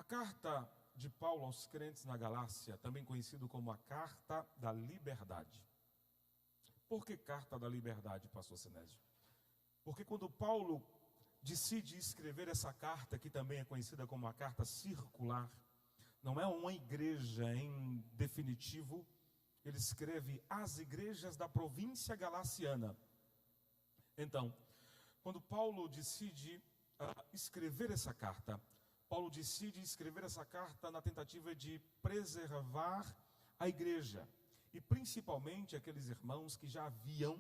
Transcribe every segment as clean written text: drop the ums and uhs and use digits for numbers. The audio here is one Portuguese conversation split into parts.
carta de Paulo aos crentes na Galácia, também conhecido como a Carta da Liberdade. Por que Carta da Liberdade, pastor Sinésio? Porque quando Paulo decide escrever essa carta, que também é conhecida como a Carta Circular, não é uma igreja em definitivo, ele escreve às igrejas da província galaciana. Então, quando Paulo decide escrever essa carta, Paulo decide escrever essa carta na tentativa de preservar a igreja, e principalmente aqueles irmãos que já haviam,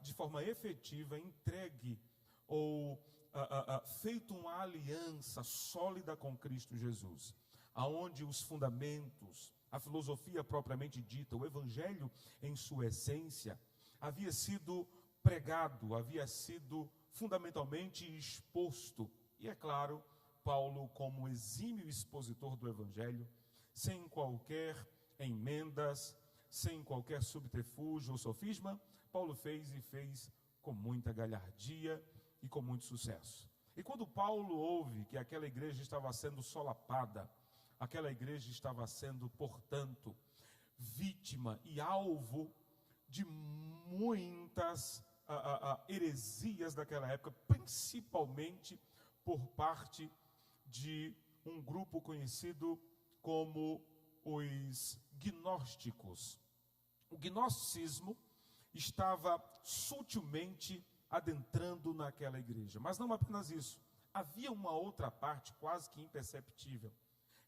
de forma efetiva, entregue ou feito uma aliança sólida com Cristo Jesus, aonde os fundamentos, a filosofia propriamente dita, o evangelho em sua essência, havia sido pregado, havia sido fundamentalmente exposto. E é claro, Paulo, como exímio expositor do evangelho, sem qualquer emendas, sem qualquer subterfúgio ou sofisma, Paulo fez com muita galhardia e com muito sucesso. E quando Paulo ouve que aquela igreja estava sendo solapada, aquela igreja estava sendo, portanto, vítima e alvo de muitas heresias daquela época, principalmente por parte de um grupo conhecido como os gnósticos. O gnosticismo estava sutilmente adentrando naquela igreja, mas não apenas isso, havia uma outra parte quase que imperceptível,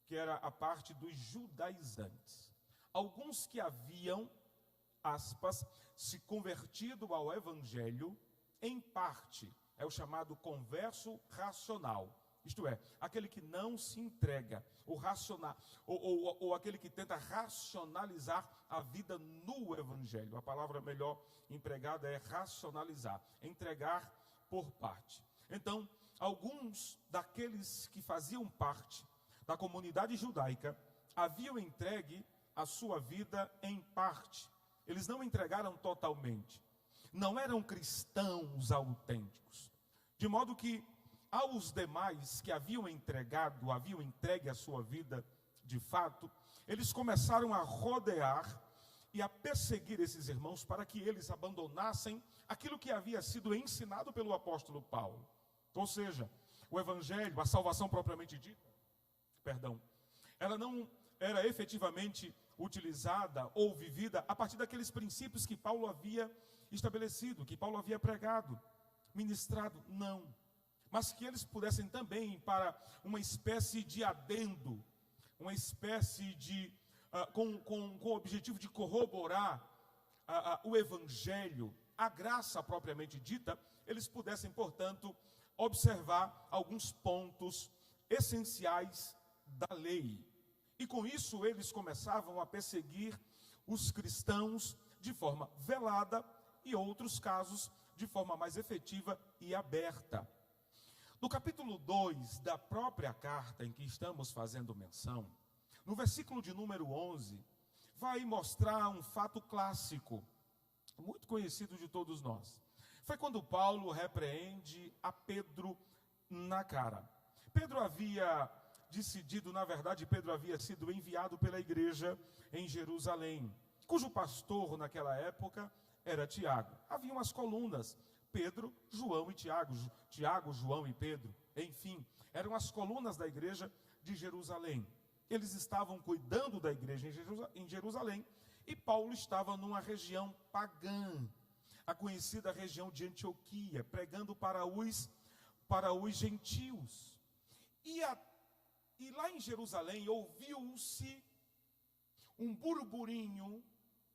que era a parte dos judaizantes. Alguns que haviam, aspas, se convertido ao evangelho, em parte, é o chamado converso racional. Isto é, aquele que não se entrega, ou aquele que tenta racionalizar a vida no evangelho. A palavra melhor empregada é racionalizar, entregar por parte. Então, alguns daqueles que faziam parte da comunidade judaica haviam entregue a sua vida em parte. Eles não entregaram totalmente. Não eram cristãos autênticos. De modo que aos demais que haviam entregue a sua vida de fato, eles começaram a rodear e a perseguir esses irmãos para que eles abandonassem aquilo que havia sido ensinado pelo apóstolo Paulo. Ou seja, o evangelho, a salvação propriamente dita, ela não era efetivamente utilizada ou vivida a partir daqueles princípios que Paulo havia estabelecido, que Paulo havia pregado, ministrado, não. Mas que eles pudessem também, para uma espécie de adendo, uma espécie de, com o objetivo de corroborar o evangelho, a graça propriamente dita, eles pudessem, portanto, observar alguns pontos essenciais da lei. E com isso eles começavam a perseguir os cristãos de forma velada e outros casos de forma mais efetiva e aberta. No capítulo 2 da própria carta em que estamos fazendo menção, no versículo de número 11, vai mostrar um fato clássico, muito conhecido de todos nós. Foi quando Paulo repreende a Pedro na cara. Pedro havia sido enviado pela igreja em Jerusalém, cujo pastor naquela época era Tiago. Havia umas colunas, Pedro, João e Tiago, Tiago, João e Pedro, enfim, eram as colunas da igreja de Jerusalém. Eles estavam cuidando da igreja em Jerusalém, e Paulo estava numa região pagã, a conhecida região de Antioquia, pregando para os gentios. E lá em Jerusalém ouviu-se um burburinho,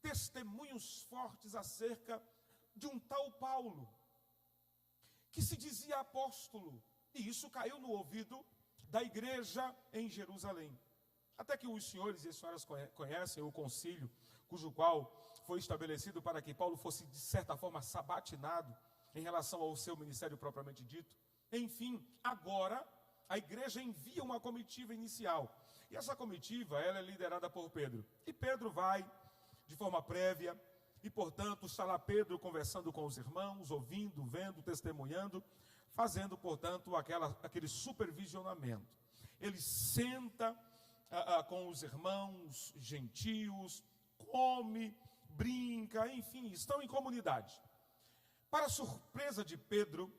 testemunhos fortes acerca de um tal Paulo, que se dizia apóstolo, e isso caiu no ouvido da igreja em Jerusalém. Até que os senhores e as senhoras conhecem o concílio, cujo qual foi estabelecido para que Paulo fosse, de certa forma, sabatinado em relação ao seu ministério propriamente dito. Enfim, agora a igreja envia uma comitiva inicial, e essa comitiva ela é liderada por Pedro. E Pedro vai de forma prévia, e portanto está lá Pedro conversando com os irmãos, ouvindo, vendo, testemunhando, fazendo portanto aquele supervisionamento. ele senta com os irmãos gentios, come, brinca, enfim, estão em comunidade. Para surpresa de Pedro,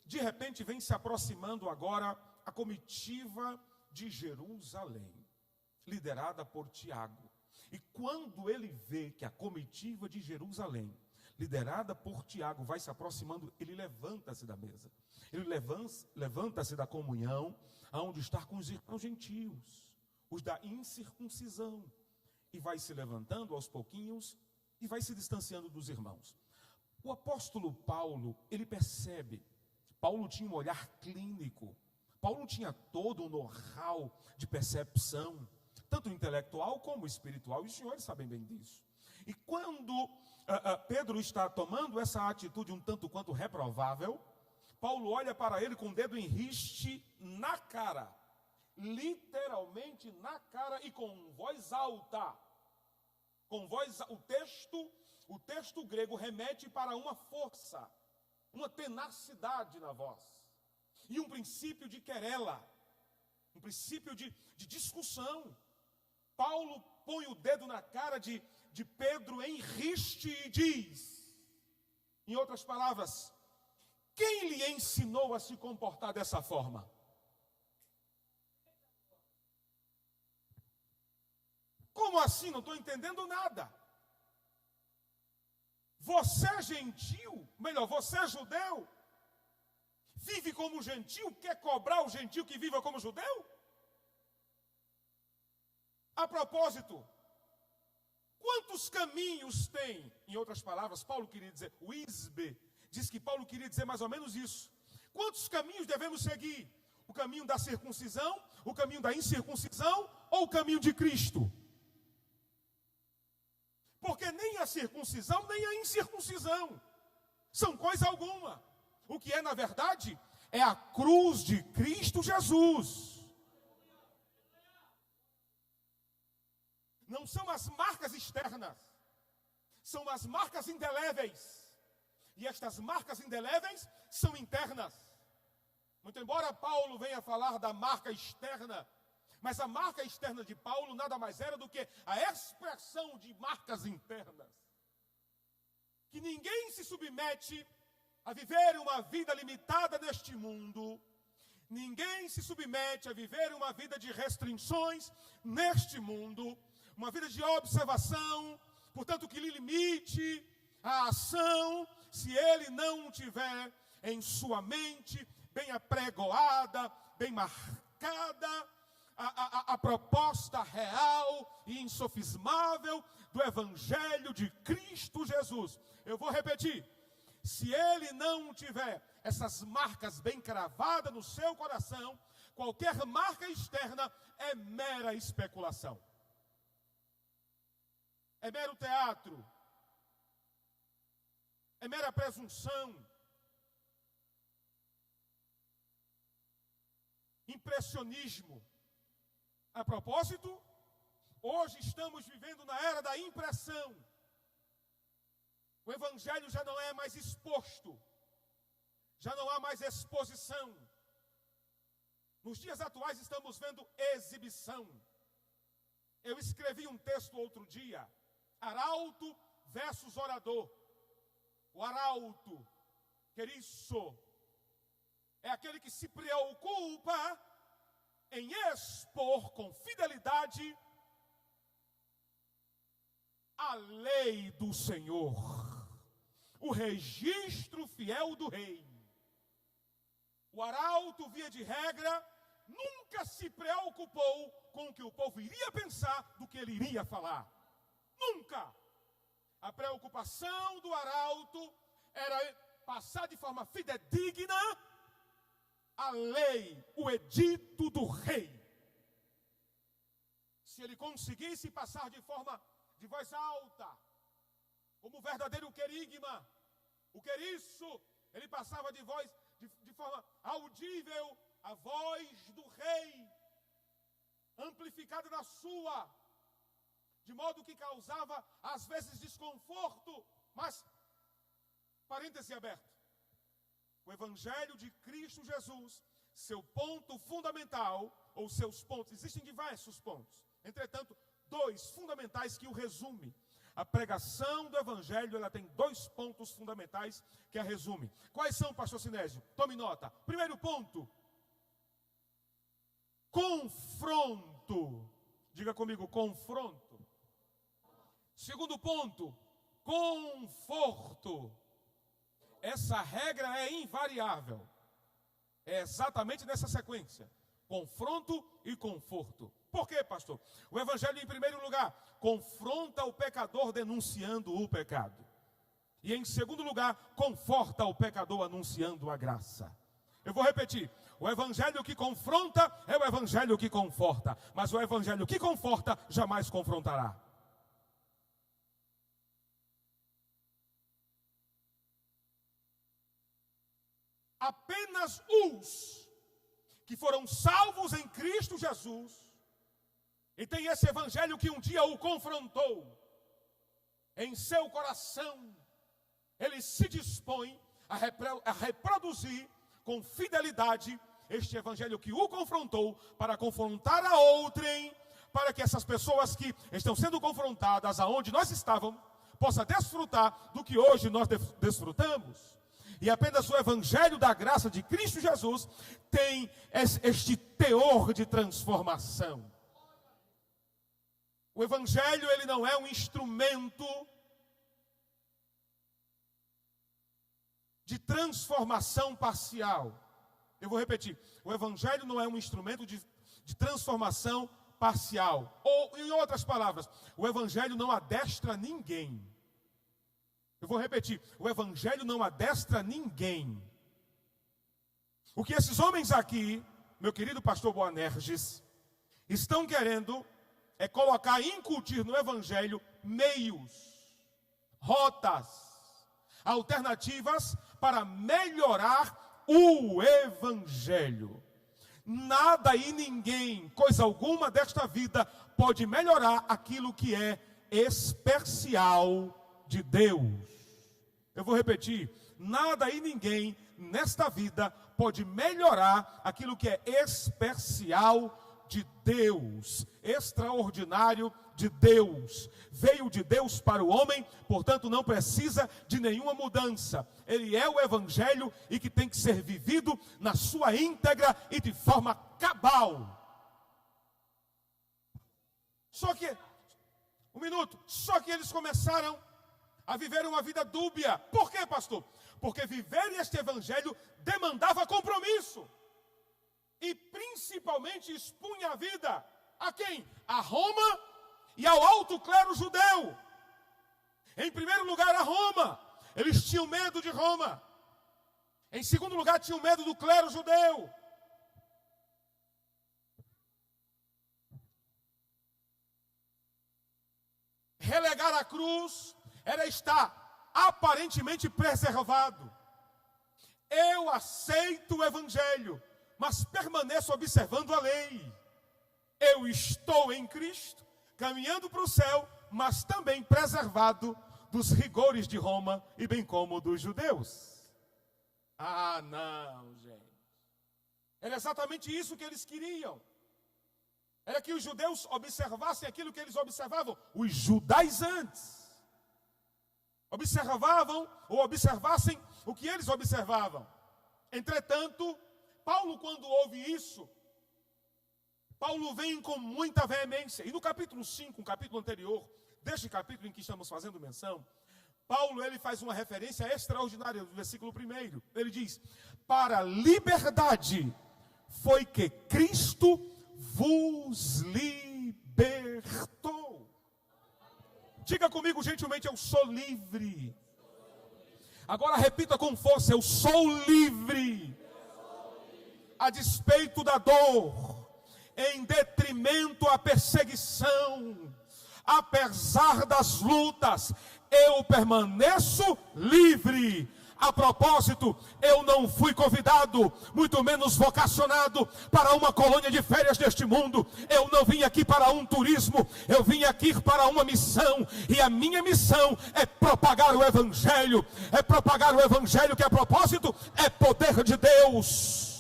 de repente vem se aproximando agora a comitiva de Jerusalém, liderada por Tiago. E quando ele vê que a comitiva de Jerusalém, liderada por Tiago, vai se aproximando, ele levanta-se da mesa. Ele levanta-se da comunhão, aonde está com os irmãos gentios, os da incircuncisão, e vai se levantando aos pouquinhos e vai se distanciando dos irmãos. O apóstolo Paulo, ele percebe, Paulo tinha um olhar clínico, Paulo tinha todo um know-how de percepção, tanto intelectual como espiritual, e os senhores sabem bem disso. E quando Pedro está tomando essa atitude um tanto quanto reprovável, Paulo olha para ele com o dedo em riste na cara, literalmente na cara, e com voz alta. O texto grego remete para uma força, uma tenacidade na voz, e um princípio de querela, um princípio de discussão. Paulo põe o dedo na cara de Pedro em riste e diz, em outras palavras, quem lhe ensinou a se comportar dessa forma? Como assim? Não estou entendendo nada. Você é gentil, melhor, você é judeu, vive como gentil, quer cobrar o gentil que viva como judeu? A propósito, quantos caminhos tem? Em outras palavras, Paulo queria dizer, o Isbe diz que Paulo queria dizer mais ou menos isso. Quantos caminhos devemos seguir? O caminho da circuncisão, o caminho da incircuncisão ou o caminho de Cristo? Porque nem a circuncisão, nem a incircuncisão são coisa alguma. O que é, na verdade, é a cruz de Cristo Jesus. Não são as marcas externas, são as marcas indeléveis. E estas marcas indeléveis são internas. Muito embora Paulo venha falar da marca externa, mas a marca externa de Paulo nada mais era do que a expressão de marcas internas. Que ninguém se submete a viver uma vida limitada neste mundo. Ninguém se submete a viver uma vida de restrições neste mundo. Uma vida de observação, portanto que lhe limite a ação, se ele não tiver em sua mente bem apregoada, bem marcada, a proposta real e insofismável do Evangelho de Cristo Jesus. Eu vou repetir, se ele não tiver essas marcas bem cravadas no seu coração, qualquer marca externa é mera especulação. É mero teatro, é mera presunção, impressionismo. A propósito, hoje estamos vivendo na era da impressão. O Evangelho já não é mais exposto, já não há mais exposição. Nos dias atuais estamos vendo exibição. Eu escrevi um texto outro dia, arauto versus orador. O arauto, queriço, é aquele que se preocupa em expor com fidelidade a lei do Senhor, o registro fiel do rei. O arauto, via de regra, nunca se preocupou com o que o povo iria pensar do que ele iria falar. Nunca. A preocupação do arauto era passar de forma fidedigna a lei, o edito do rei. Se ele conseguisse passar de voz alta, como o verdadeiro querigma, o queriço, ele passava de forma audível a voz do rei, amplificada na sua, de modo que causava às vezes desconforto, mas, parêntese aberto, o Evangelho de Cristo Jesus seu ponto fundamental, ou seus pontos, existem diversos pontos. Entretanto, 2 fundamentais que o resumem. A pregação do Evangelho, ela tem 2 pontos fundamentais que a resume. Quais são, pastor Sinésio? Tome nota. Primeiro ponto, confronto. Diga comigo, confronto. Segundo ponto, conforto. Essa regra é invariável. É exatamente nessa sequência. Confronto e conforto. Por quê, pastor? O Evangelho, em primeiro lugar, confronta o pecador denunciando o pecado. E em segundo lugar, conforta o pecador anunciando a graça. Eu vou repetir. O Evangelho que confronta é o Evangelho que conforta. Mas o Evangelho que conforta jamais confrontará. Apenas os que foram salvos em Cristo Jesus, e tem esse Evangelho que um dia o confrontou, em seu coração, ele se dispõe a reproduzir com fidelidade este Evangelho que o confrontou, para confrontar a outrem, para que essas pessoas que estão sendo confrontadas aonde nós estávamos, possam desfrutar do que hoje nós desfrutamos. E apenas o Evangelho da graça de Cristo Jesus tem este teor de transformação. O Evangelho, ele não é um instrumento de transformação parcial. Eu vou repetir. O Evangelho não é um instrumento de transformação parcial. Ou, em outras palavras, o Evangelho não adestra ninguém. Eu vou repetir. O Evangelho não adestra ninguém. O que esses homens aqui, meu querido pastor Boanerges, estão querendo é colocar, incutir no Evangelho meios, rotas, alternativas para melhorar o Evangelho. Nada e ninguém, coisa alguma desta vida pode melhorar aquilo que é especial de Deus. Eu vou repetir, nada e ninguém nesta vida pode melhorar aquilo que é especial de Deus, extraordinário de Deus. Veio de Deus para o homem, portanto não precisa de nenhuma mudança. Ele é o Evangelho e que tem que ser vivido na sua íntegra e de forma cabal. Só que eles começaram a viver uma vida dúbia. Por quê, pastor? Porque viver este Evangelho demandava compromisso. E principalmente expunha a vida a quem? A Roma e ao alto clero judeu. Em primeiro lugar, a Roma. Eles tinham medo de Roma. Em segundo lugar, tinham medo do clero judeu. Relegar a cruz era estar aparentemente preservado. Eu aceito o Evangelho, mas permaneço observando a lei. Eu estou em Cristo, caminhando para o céu, mas também preservado dos rigores de Roma e bem como dos judeus. Ah, não, gente. Era exatamente isso que eles queriam. Era que os judeus observassem aquilo que eles observavam, os judaizantes. Observavam ou observassem o que eles observavam. Entretanto, Paulo, quando ouve isso, Paulo vem com muita veemência. E no capítulo 5, um capítulo anterior, deste capítulo em que estamos fazendo menção, Paulo, ele faz uma referência extraordinária no versículo 1. Ele diz: para a liberdade foi que Cristo vos libertou. Diga comigo gentilmente: eu sou livre. Agora repita com força: eu sou livre. A despeito da dor, em detrimento à perseguição, apesar das lutas, eu permaneço livre. A propósito, eu não fui convidado, muito menos vocacionado para uma colônia de férias deste mundo. Eu não vim aqui para um turismo, eu vim aqui para uma missão. E a minha missão é propagar o Evangelho. É propagar o Evangelho que, a propósito, é poder de Deus.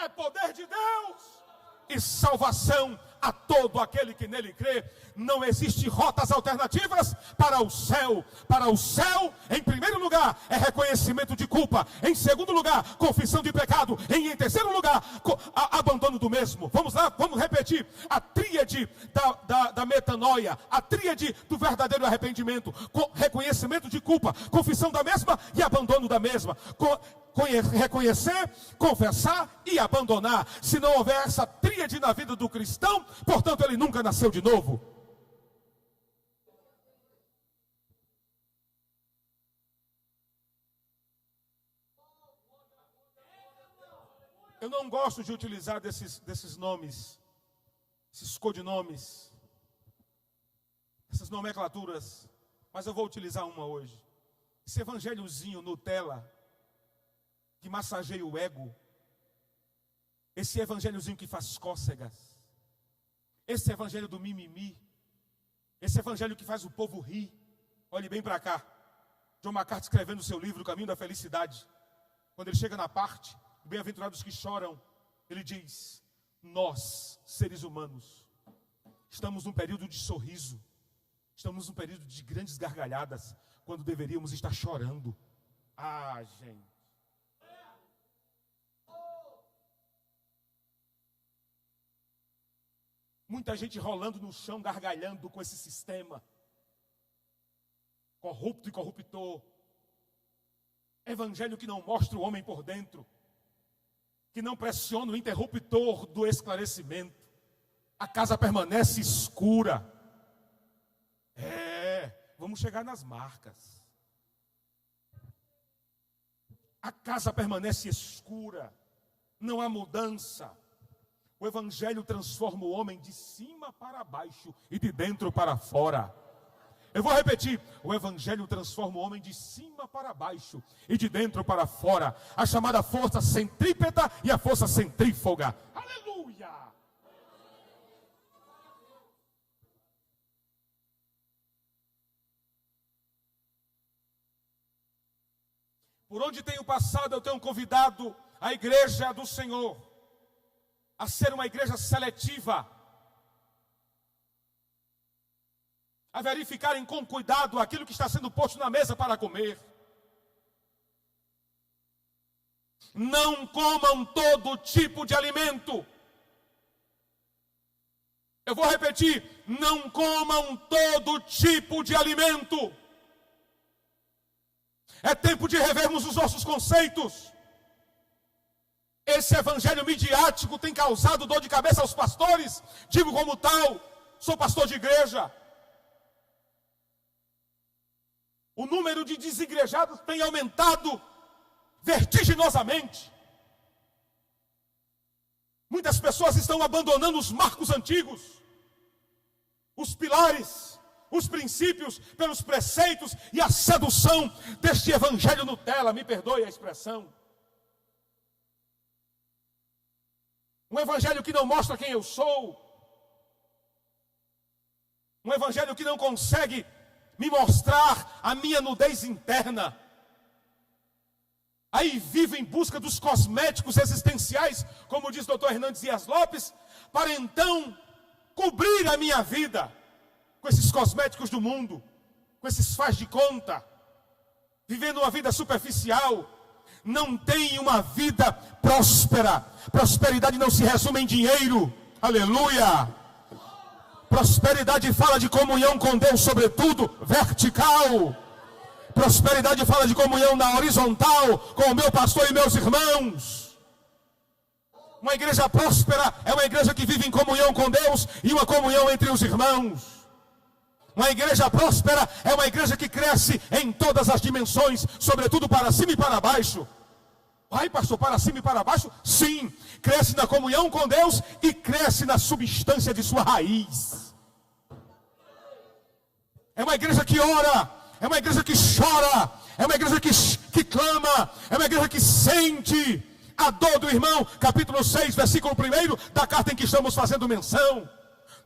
é poder de Deus e salvação a todo aquele que nele crê. Não existe rotas alternativas para o céu. Para o céu, em primeiro lugar, é reconhecimento de culpa. Em segundo lugar, confissão de pecado. Em terceiro lugar, abandono do mesmo. Vamos lá, vamos repetir. A tríade da metanoia, a tríade do verdadeiro arrependimento. Reconhecimento de culpa, confissão da mesma e abandono da mesma. Reconhecer, confessar e abandonar. Se não houver essa tríade na vida do cristão, portanto ele nunca nasceu de novo. Eu não gosto de utilizar desses nomes, esses codinomes, essas nomenclaturas, mas eu vou utilizar uma hoje. Esse evangelhozinho Nutella, que massageia o ego, esse evangelhozinho que faz cócegas, esse evangelho do mimimi, esse evangelho que faz o povo rir. Olhe bem para cá, John MacArthur escrevendo o seu livro, O Caminho da Felicidade, quando ele chega na parte, bem-aventurados que choram, ele diz: nós, seres humanos, estamos num período de sorriso, estamos num período de grandes gargalhadas, quando deveríamos estar chorando. Ah, gente. Muita gente rolando no chão, gargalhando com esse sistema corrupto e corruptor. Evangelho que não mostra o homem por dentro, que não pressiona o interruptor do esclarecimento. A casa permanece escura. Vamos chegar nas marcas. A casa permanece escura, não há mudança. O evangelho transforma o homem de cima para baixo e de dentro para fora. Eu vou repetir: o evangelho transforma o homem de cima para baixo e de dentro para fora. A chamada força centrípeta e a força centrífuga. Aleluia! Por onde tenho passado, eu tenho convidado a igreja do Senhor a ser uma igreja seletiva, a verificarem com cuidado aquilo que está sendo posto na mesa para comer. Não comam todo tipo de alimento. Eu vou repetir: não comam todo tipo de alimento. É tempo de revermos os nossos conceitos. Esse evangelho midiático tem causado dor de cabeça aos pastores. Digo como tal, sou pastor de igreja. O número de desigrejados tem aumentado vertiginosamente. Muitas pessoas estão abandonando os marcos antigos, os pilares, os princípios, pelos preceitos e a sedução deste evangelho Nutella, me perdoe a expressão. Um evangelho que não mostra quem eu sou. Um evangelho que não consegue me mostrar a minha nudez interna. Aí vivo em busca dos cosméticos existenciais, como diz o Dr. Hernandes Dias Lopes, para então cobrir a minha vida com esses cosméticos do mundo, com esses faz de conta, vivendo uma vida superficial. Não tem uma vida próspera. Prosperidade não se resume em dinheiro. Aleluia. Prosperidade fala de comunhão com Deus, sobretudo vertical. Prosperidade fala de comunhão na horizontal, com o meu pastor e meus irmãos. Uma igreja próspera é uma igreja que vive em comunhão com Deus e uma comunhão entre os irmãos. Uma igreja próspera é uma igreja que cresce em todas as dimensões, sobretudo para cima e para baixo. Ai, pastor, para cima e para baixo? Sim, cresce na comunhão com Deus e cresce na substância de sua raiz. É uma igreja que ora, é uma igreja que chora, é uma igreja que clama, é uma igreja que sente a dor do irmão. Capítulo 6, versículo 1 da carta em que estamos fazendo menção.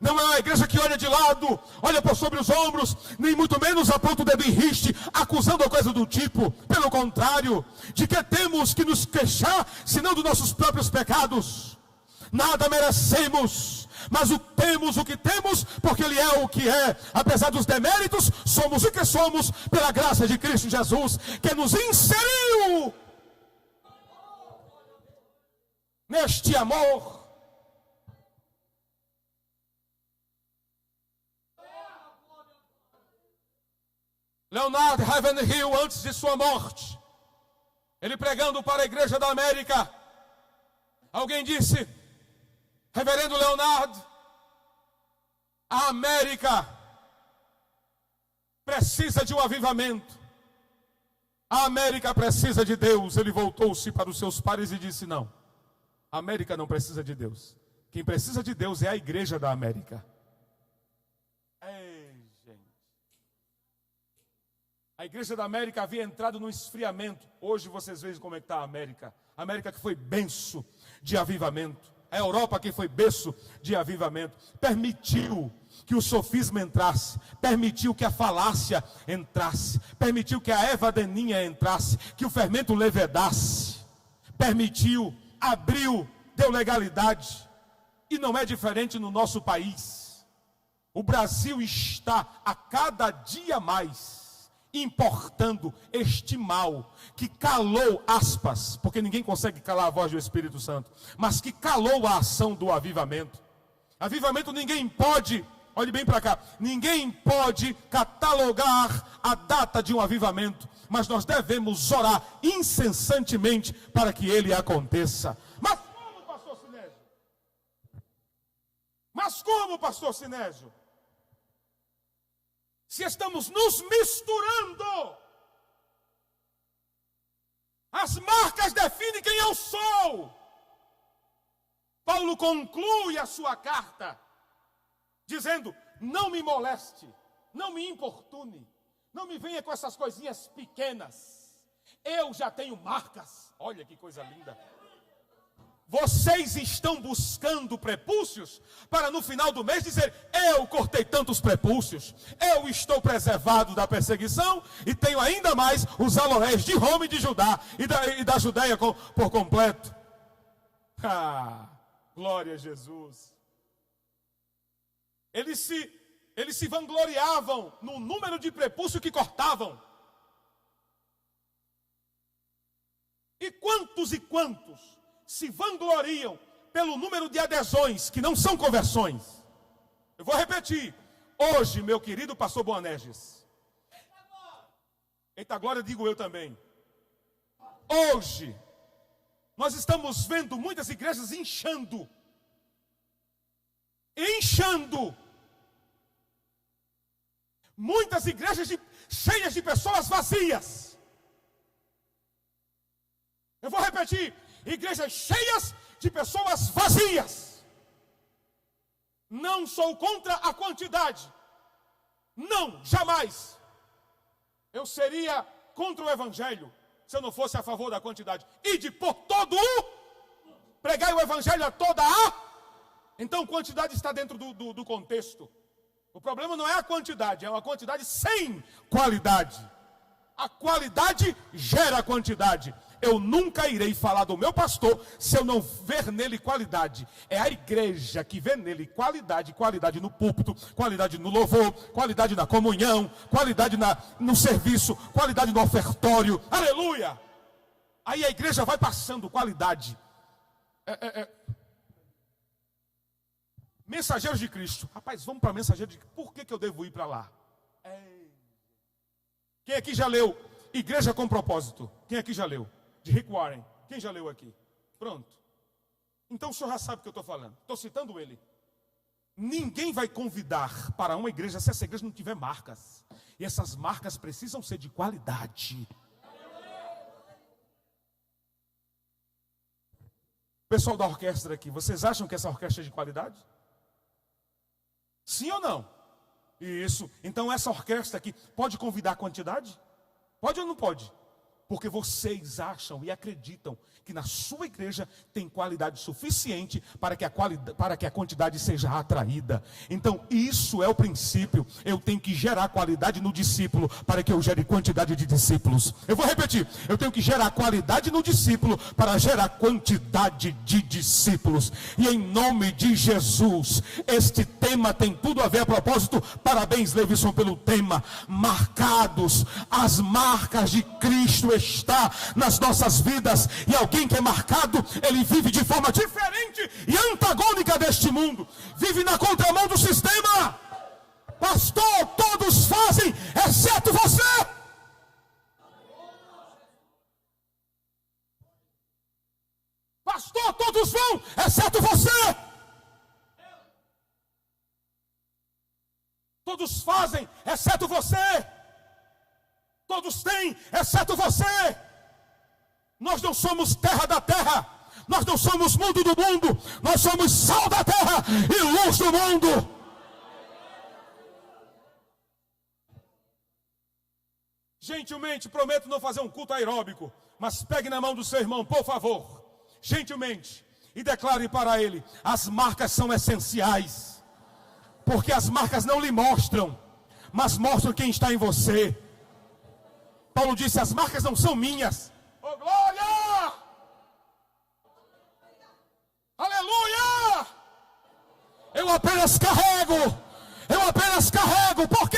Não é uma igreja que olha de lado, olha por sobre os ombros, nem muito menos aponta o dedo em riste, acusando a coisa do tipo. Pelo contrário, de que temos que nos queixar, senão dos nossos próprios pecados? Nada merecemos, mas temos o que temos, porque Ele é o que é. Apesar dos deméritos, somos o que somos, pela graça de Cristo Jesus, que nos inseriu neste amor. Leonard Ravenhill, antes de sua morte, ele pregando para a Igreja da América, alguém disse: Reverendo Leonard, a América precisa de um avivamento. A América precisa de Deus. Ele voltou-se para os seus pares e disse: não, a América não precisa de Deus. Quem precisa de Deus é a Igreja da América. Ei, gente. A Igreja da América havia entrado no esfriamento. Hoje vocês veem como é que está a América. A América que foi berço de avivamento. A Europa que foi berço de avivamento. Permitiu que o sofisma entrasse. Permitiu que a falácia entrasse. Permitiu que a evadeninha entrasse. Que o fermento levedasse. Permitiu, abriu, deu legalidade. E não é diferente no nosso país. O Brasil está a cada dia mais importando este mal que calou, aspas, porque ninguém consegue calar a voz do Espírito Santo, mas que calou a ação do avivamento. Avivamento ninguém pode, olhe bem para cá, ninguém pode catalogar a data de um avivamento, mas nós devemos orar incessantemente para que ele aconteça. Mas como, pastor Sinésio? Mas como, pastor Sinésio? Se estamos nos misturando, as marcas definem quem eu sou. Paulo conclui a sua carta dizendo: não me moleste, não me importune, não me venha com essas coisinhas pequenas. Eu já tenho marcas. Olha que coisa linda. Vocês estão buscando prepúcios para no final do mês dizer: eu cortei tantos prepúcios, eu estou preservado da perseguição e tenho ainda mais os aloés de Roma e de Judá e da Judéia por completo. Glória a Jesus. Eles se vangloriavam no número de prepúcio que cortavam. E quantos se vangloriam pelo número de adesões, que não são conversões. Eu vou repetir. Hoje, meu querido pastor Boanerges, eita glória, digo eu também. Hoje, nós estamos vendo muitas igrejas inchando. Muitas igrejas cheias de pessoas vazias. Eu vou repetir. Igrejas cheias de pessoas vazias. Não sou contra a quantidade. Não, jamais. Eu seria contra o evangelho se eu não fosse a favor da quantidade. Ide por todo pregai o evangelho a toda a. Então quantidade está dentro do contexto. O problema não é a quantidade, é uma quantidade sem qualidade. A qualidade gera a quantidade. Eu nunca irei falar do meu pastor se eu não ver nele qualidade. É a igreja que vê nele qualidade. Qualidade no púlpito, qualidade no louvor, qualidade na comunhão, qualidade no serviço, qualidade no ofertório. Aleluia! Aí a igreja vai passando qualidade. Mensageiros de Cristo. Rapaz, vamos para Mensageiros de Cristo. Por que eu devo ir para lá? Quem aqui já leu Igreja com Propósito? Quem aqui já leu? De Rick Warren. Quem já leu aqui? Pronto. Então o senhor já sabe o que eu estou falando. Estou citando ele. Ninguém vai convidar para uma igreja se essa igreja não tiver marcas. E essas marcas precisam ser de qualidade. Pessoal da orquestra aqui, vocês acham que essa orquestra é de qualidade? Sim ou não? Isso. Então essa orquestra aqui pode convidar a quantidade? Pode ou não pode? Porque vocês acham e acreditam que na sua igreja tem qualidade suficiente para que a quantidade seja atraída. Então, isso é o princípio. Eu tenho que gerar qualidade no discípulo para que eu gere quantidade de discípulos. Eu vou repetir. Eu tenho que gerar qualidade no discípulo para gerar quantidade de discípulos. E em nome de Jesus, este tema tem tudo a ver. A propósito, parabéns, Levison, pelo tema. Marcados. As marcas de Cristo está nas nossas vidas. E alguém que é marcado, ele vive de forma diferente e antagônica deste mundo. Vive na contramão do sistema. Pastor, todos fazem, exceto você. Pastor, todos vão, exceto você. Todos fazem, exceto você. Todos têm, exceto você. Nós não somos terra da terra. Nós não somos mundo do mundo. Nós somos sal da terra e luz do mundo. Gentilmente, prometo não fazer um culto aeróbico, mas pegue na mão do seu irmão, por favor. Gentilmente. E declare para ele: as marcas são essenciais. Porque as marcas não lhe mostram, mas mostram quem está em você. Paulo disse: as marcas não são minhas. Oh, glória! Aleluia! Eu apenas carrego, porque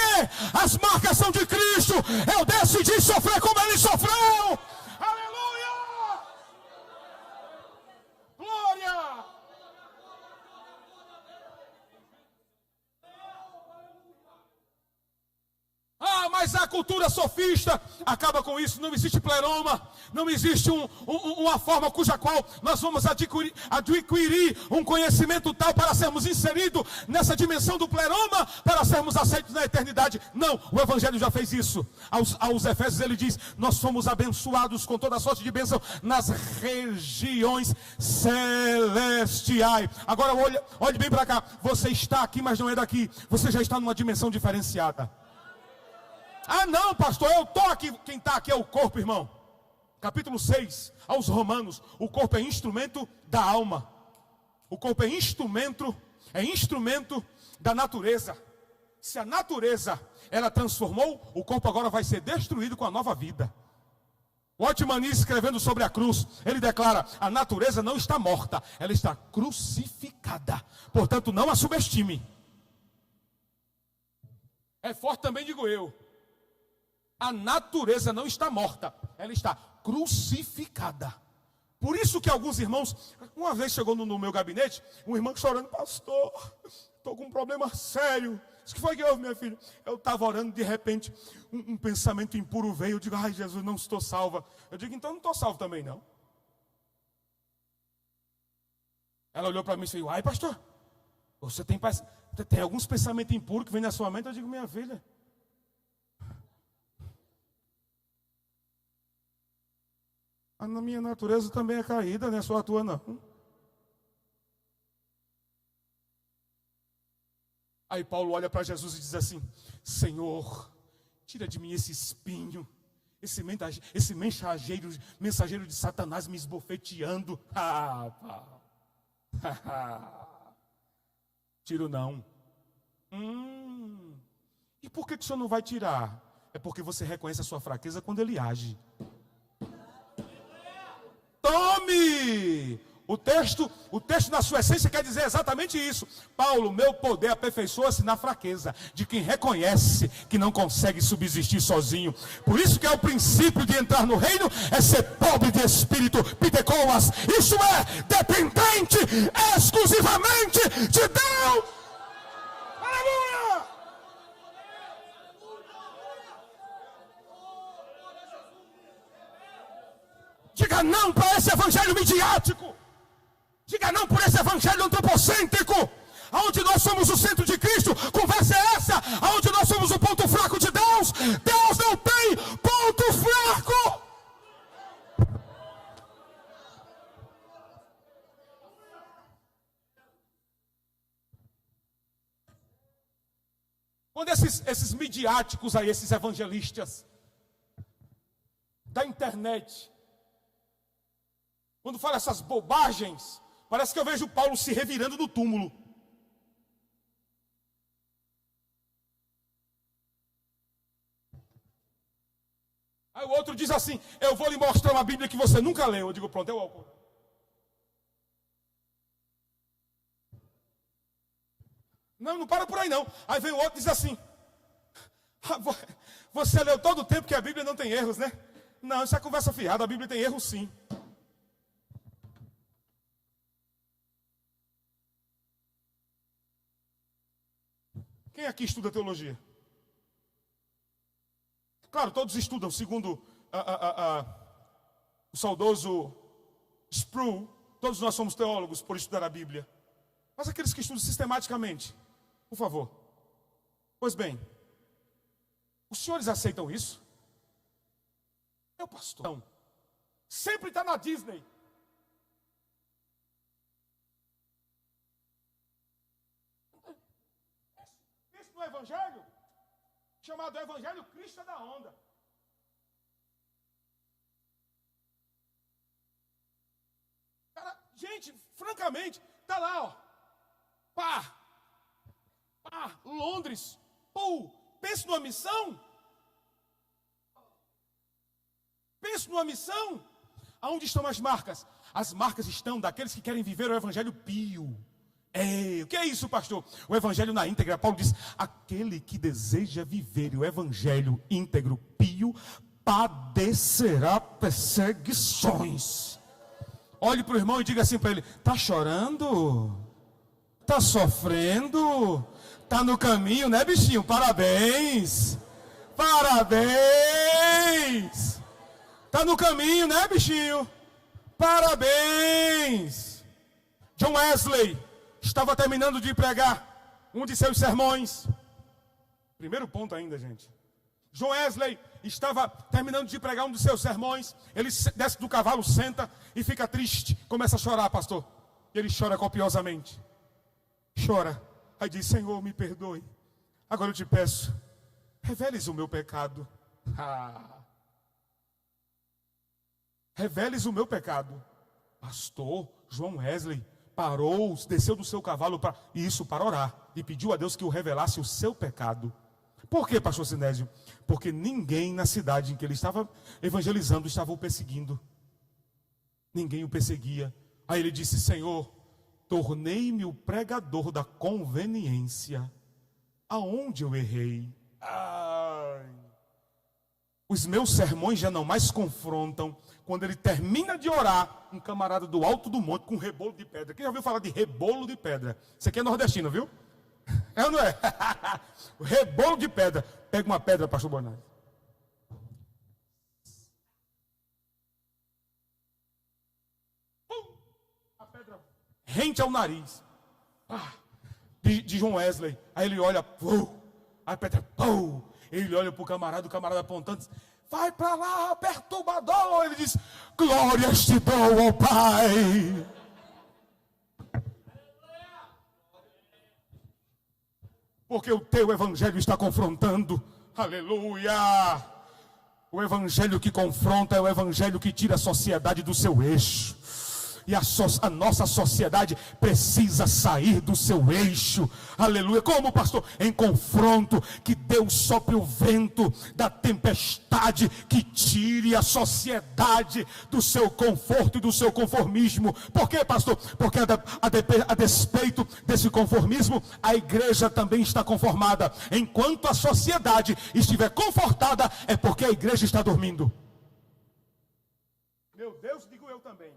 as marcas são de Cristo. Eu decidi sofrer como ele sofreu. Aleluia! Glória! Ah, mas a cultura sofista acaba com isso. Não existe pleroma. Não existe uma forma cuja qual nós vamos adquirir um conhecimento tal para sermos inseridos nessa dimensão do pleroma, para sermos aceitos na eternidade. Não, o Evangelho já fez isso. Aos Efésios ele diz: nós fomos abençoados com toda sorte de bênção nas regiões celestiais. Agora olhe bem para cá. Você está aqui, mas não é daqui. Você já está numa dimensão diferenciada. Ah não, pastor, eu estou aqui. Quem está aqui é o corpo, irmão. Capítulo 6, aos Romanos. O corpo é instrumento da alma. O corpo é instrumento da natureza. Se a natureza, ela transformou, o corpo agora vai ser destruído com a nova vida. Watchman, escrevendo sobre a cruz, ele declara: a natureza não está morta, ela está crucificada. Portanto, não a subestime. É forte também, digo eu. A natureza não está morta, ela está crucificada. Por isso que alguns irmãos, uma vez chegou no meu gabinete, um irmão chorando: pastor, estou com um problema sério. Isso que foi que houve, minha filha? Eu estava orando, de repente, um pensamento impuro veio. Eu digo: ai Jesus, não estou salva. Eu digo: então não estou salvo também não. Ela olhou para mim e disse: ai pastor, você tem alguns pensamentos impuros que vêm na sua mente. Eu digo: minha filha, a minha natureza também é caída, não é só a tua não. Aí Paulo olha para Jesus e diz assim: Senhor, tira de mim esse espinho, esse mensageiro de Satanás me esbofeteando. Tiro não. E por que o senhor não vai tirar? É porque você reconhece a sua fraqueza quando ele age. Tome! O texto na sua essência quer dizer exatamente isso. Paulo: meu poder aperfeiçoa-se na fraqueza de quem reconhece que não consegue subsistir sozinho. Por isso que é o princípio de entrar no reino, é ser pobre de espírito, pitecoas. Isso é dependente exclusivamente de Deus. Aleluia! Diga não para esse evangelho midiático. Diga não por esse evangelho antropocêntrico, onde nós somos o centro de Cristo. Conversa é essa, onde nós somos o ponto fraco de Deus. Deus não tem ponto fraco. Quando esses midiáticos aí, esses evangelistas, da internet, quando fala essas bobagens, parece que eu vejo Paulo se revirando no túmulo. Aí o outro diz assim: eu vou lhe mostrar uma Bíblia que você nunca leu. Eu digo: pronto, é o álcool. Não para por aí não. Aí vem o outro e diz assim: você leu todo o tempo que a Bíblia não tem erros, né? Não, isso é conversa fiada, a Bíblia tem erros sim. Quem aqui estuda teologia? Claro, todos estudam, segundo o saudoso Sproul, todos nós somos teólogos por estudar a Bíblia. Mas aqueles que estudam sistematicamente, por favor. Pois bem, os senhores aceitam isso? Meu pastor, não. Sempre está na Disney. Isso no Evangelho, chamado Evangelho Cristo é da onda. Cara, gente, francamente, está lá, ó. Londres. Pense numa missão. Pense numa missão. Aonde estão as marcas? As marcas estão daqueles que querem viver o Evangelho pio. O que é isso, pastor? O Evangelho na íntegra. Paulo diz: aquele que deseja viver o Evangelho íntegro, pio, padecerá perseguições. Olhe para o irmão e diga assim para ele: está chorando? Está sofrendo? Está no caminho, né, bichinho? Parabéns! Parabéns! Está no caminho, né, bichinho? Parabéns! John Wesley estava terminando de pregar um de seus sermões. Primeiro ponto ainda, gente. John Wesley estava terminando de pregar um dos seus sermões. Ele desce do cavalo, senta e fica triste. Começa a chorar, pastor. E ele chora copiosamente. Chora. Aí diz: Senhor, me perdoe. Agora eu te peço, reveles o meu pecado. Reveles o meu pecado. Pastor João Wesley parou, desceu do seu cavalo para orar. E pediu a Deus que o revelasse o seu pecado. Por quê, pastor Sinésio? Porque ninguém na cidade em que ele estava evangelizando estava o perseguindo. Ninguém o perseguia. Aí ele disse: Senhor, tornei-me o pregador da conveniência. Aonde eu errei? Os meus sermões já não mais confrontam. Quando ele termina de orar, um camarada do alto do monte com um rebolo de pedra. Quem já ouviu falar de rebolo de pedra? Isso aqui é nordestino, viu? É ou não é? O rebolo de pedra. Pega uma pedra, pastor Bonatti. A pedra rente ao nariz. De John Wesley. Aí ele olha, a pedra, ele olha para o camarada apontando, diz: vai para lá, perturbador. Ele diz: glórias te dou, ó Pai. Porque o teu evangelho está confrontando. Aleluia. O evangelho que confronta é o evangelho que tira a sociedade do seu eixo. E a nossa sociedade precisa sair do seu eixo. Aleluia. Como, pastor? Em confronto. Que Deus sopre o vento da tempestade, que tire a sociedade do seu conforto e do seu conformismo. Por quê, pastor? Porque a despeito desse conformismo, a igreja também está conformada. Enquanto a sociedade estiver confortada, é porque a igreja está dormindo. Meu Deus, digo eu também.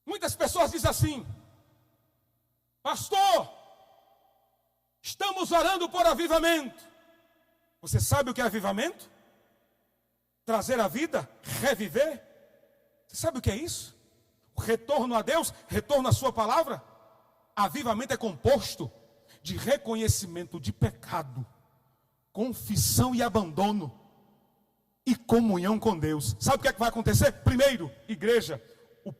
Muitas pessoas dizem assim: pastor, estamos orando por avivamento. Você sabe o que é avivamento? Trazer a vida, reviver. Você sabe o que é isso? O retorno a Deus, retorno à sua palavra. Avivamento é composto de reconhecimento de pecado, confissão e abandono, e comunhão com Deus. Sabe o que é que vai acontecer? Primeiro, igreja, o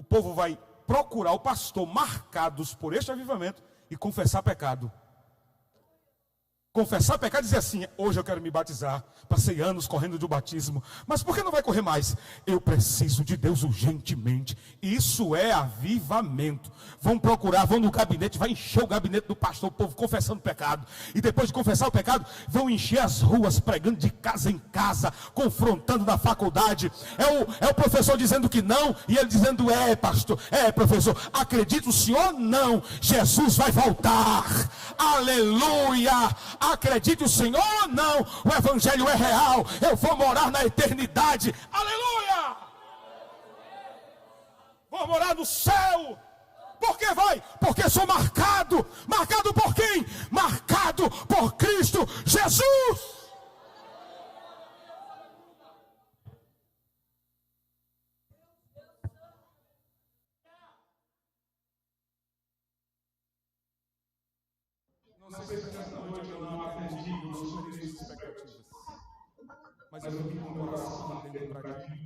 povo vai procurar o pastor marcados por este avivamento e confessar pecado. confessar pecado e dizer assim: hoje eu quero me batizar. Passei anos correndo do batismo, mas por que não vai correr mais? Eu preciso de Deus urgentemente. Isso é avivamento. Vão procurar, vão no gabinete, vai encher o gabinete do pastor, o povo confessando pecado. E depois de confessar o pecado, vão encher as ruas, pregando de casa em casa, confrontando na faculdade. É o professor dizendo que não, e ele dizendo: pastor, professor, acredita o senhor? Não, Jesus vai voltar. Aleluia! Acredite o Senhor ou não, o evangelho é real, eu vou morar na eternidade, aleluia, vou morar no céu. Por que vai? Porque sou marcado por quem? Marcado por Cristo Jesus. Não sei se essa noite eu não atendi, eu superei as expectativas. Mas eu vim com o coração ardendo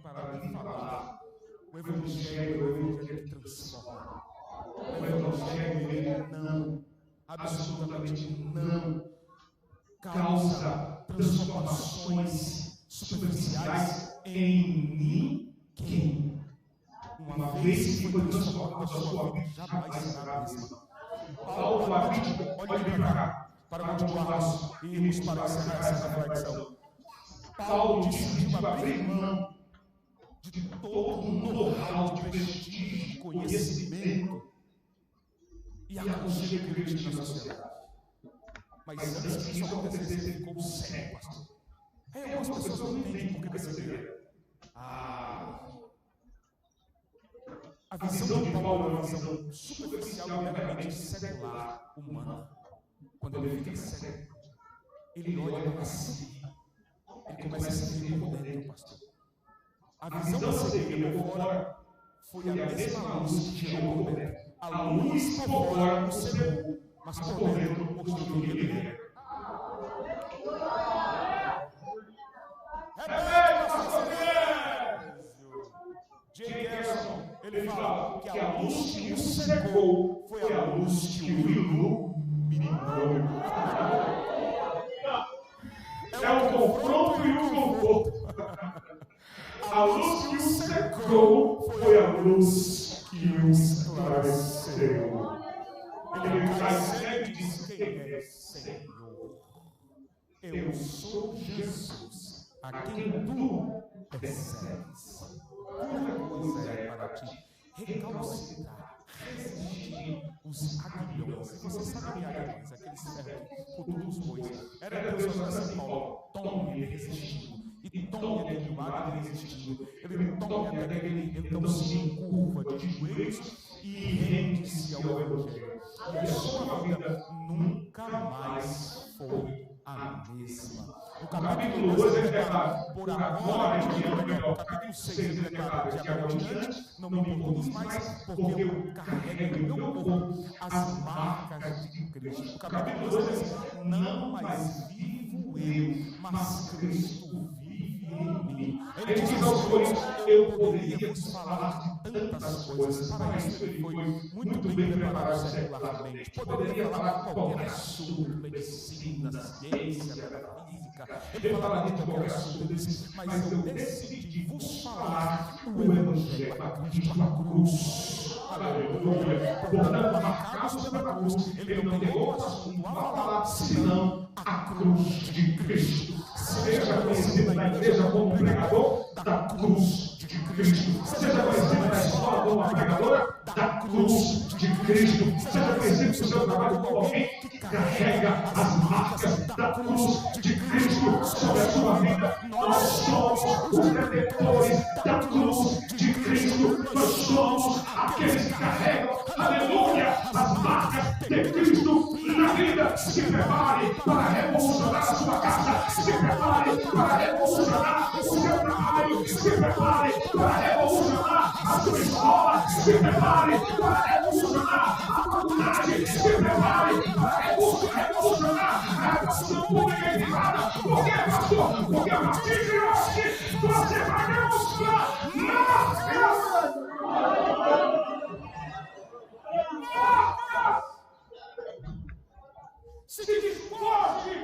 para lhe falar. O Evangelho é o Evangelho que transforma. O Evangelho, ele não, absolutamente não, causa transformações superficiais em ninguém. Uma vez que foi transformado a sua vida, jamais será a mesma. Paulo, olhe para cá, para continuarmos e irmos para encerrar essa reflexão. Paulo decidiu abrir mão de todo um know-how, de prestígio, de conhecimento e aconselho que ele tinha na sociedade. Mas antes que isso acontecesse, ele ficou cego, pastor. Aí algumas pessoas não entendem por que dessa ideia. A visão de Paulo é uma visão superficial e meramente secular, humana. Quando ele fica cego, ele olha para si, ele começa a se ver por dentro, pastor. A visão da cegueira por fora foi a mesma luz que gerou por dentro. A luz por fora o cegou, mas por dentro mostrou que ele era. Ele fala que a luz que o cegou foi a luz que o iluminou. É um confronto e um conforto. A luz que o cegou foi a luz que o esclareceu. Ele cai cego e diz: quem é Senhor? Eu sou Jesus, a quem tu persegues. Uma coisa é para ti recalcitrar, resistir os aguilhões. Você sabe que aguilhões, aqueles ferros, futuros bois. Era Deus falando assim: Paulo, tome ele resistindo. E tome aquele lado resistindo. Ele tome até que ele então se encurva de joelhos e rende-se ao Evangelho. E a sua vida nunca mais foi a mesma. No capítulo 2 ele declara: por agora em diante, melhor. No capítulo 6 ele declara: de agora em diante, não me importunes mais, porque eu carrego no meu corpo as marcas de Cristo. No capítulo 2 ele diz: não mais vivo eu, mas Cristo vive em mim. Ele diz aos Coríntios: eu poderia vos falar de tantas coisas. Para isso ele foi muito bem preparado secularmente. Poderia falar de qualquer assunto: medicina, ciência, metafísica. Ele falaria de qualquer assunto. Ele disse: mas eu decidi vos falar o Evangelho, a Cristo, a cruz. Aleluia. Portanto, marcados pela cruz, ele não negou o assunto a falar, senão a cruz de Cristo. Seja conhecido na igreja como pregador da cruz de Cristo. Seja conhecido na escola como uma pregadora da cruz de Cristo. Seja conhecido no seu trabalho como alguém que carrega as marcas da cruz de Cristo sobre a sua vida. Nós somos os detentores da cruz de Cristo. Nós somos aqueles que carregam, aleluia, as marcas de Cristo na vida. Se prepare para revolucionar a sua casa. Se prepare para revolucionar o seu trabalho. Se prepare para revolucionar a sua escola. Se prepare para revolucionar a faculdade. Se prepare para revolucionar a educação pública e privada. Por que, pastor? Porque a partir de hoje você vai demonstrar marcas. Se despoje